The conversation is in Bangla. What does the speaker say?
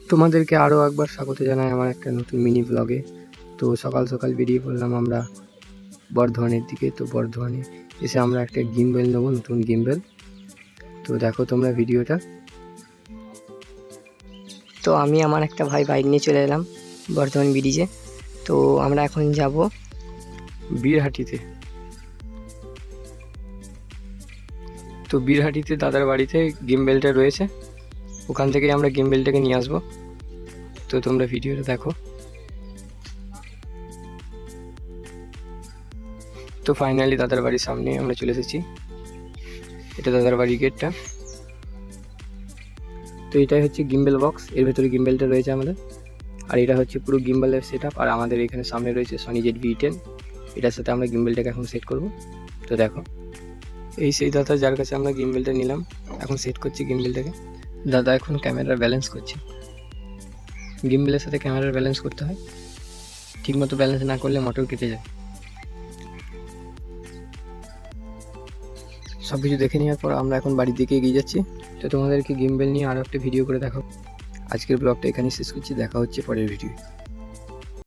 তোমাদেরকে আরও একবার স্বাগত জানাই আমার একটা নতুন মিনি ব্লগে। তো সকাল সকাল বেরিয়ে পড়লাম আমরা বর্ধমানের দিকে। তো বর্ধমানে এসে আমরা একটা গিম্বেল নেবো, নতুন গিম্বেল। তো দেখো তোমরা ভিডিওটা। তো আমি আমার একটা ভাই বাইক নিয়ে চলে এলাম বর্ধমান ব্রিজে। তো আমরা এখন যাব বীরহাটিতে। তো বীরহাটিতে দাদার বাড়িতে গিম্বেলটা রয়েছে, ওখান থেকে আমরা গিম্বেলটাকে নিয়ে আসবো। তো তোমরা ভিডিওটা দেখো। তো ফাইনালি দাদার বাড়ির সামনে আমরা চলে এসেছি। এটা দাদার বাড়ির গেটটা। তো এটাই হচ্ছে গিম্বেল বক্স, এর ভেতরে গিম্বেলটা রয়েছে আমাদের। আর এটা হচ্ছে পুরো গিম্বেলের সেট আপ। আর আমাদের এখানে সামনে রয়েছে সনি ZV-10, এটার সাথে আমরা গিম্বেলটাকে এখন সেট করব। তো দেখো, এই সেই দাদা যার কাছে আমরা গিম্বেলটা নিলাম, এখন সেট করছি গিম্বেলটাকে। দাদা এখন ক্যামেরার ব্যালেন্স করছে। গিম্বেলের সাথে ক্যামেরার ব্যালেন্স করতে হয়, ঠিকমতো ব্যালেন্স না করলে মোটর কেটে যায়। সব কিছু দেখে নেওয়ার পর আমরা এখন বাড়ির দিকে এগিয়ে যাচ্ছি। তো তোমাদেরকে গিম্বেল নিয়ে আরও একটা ভিডিও করে দেখাবো। আজকের ব্লগটা এখানেই শেষ করছি, দেখা হচ্ছে পরের ভিডিও।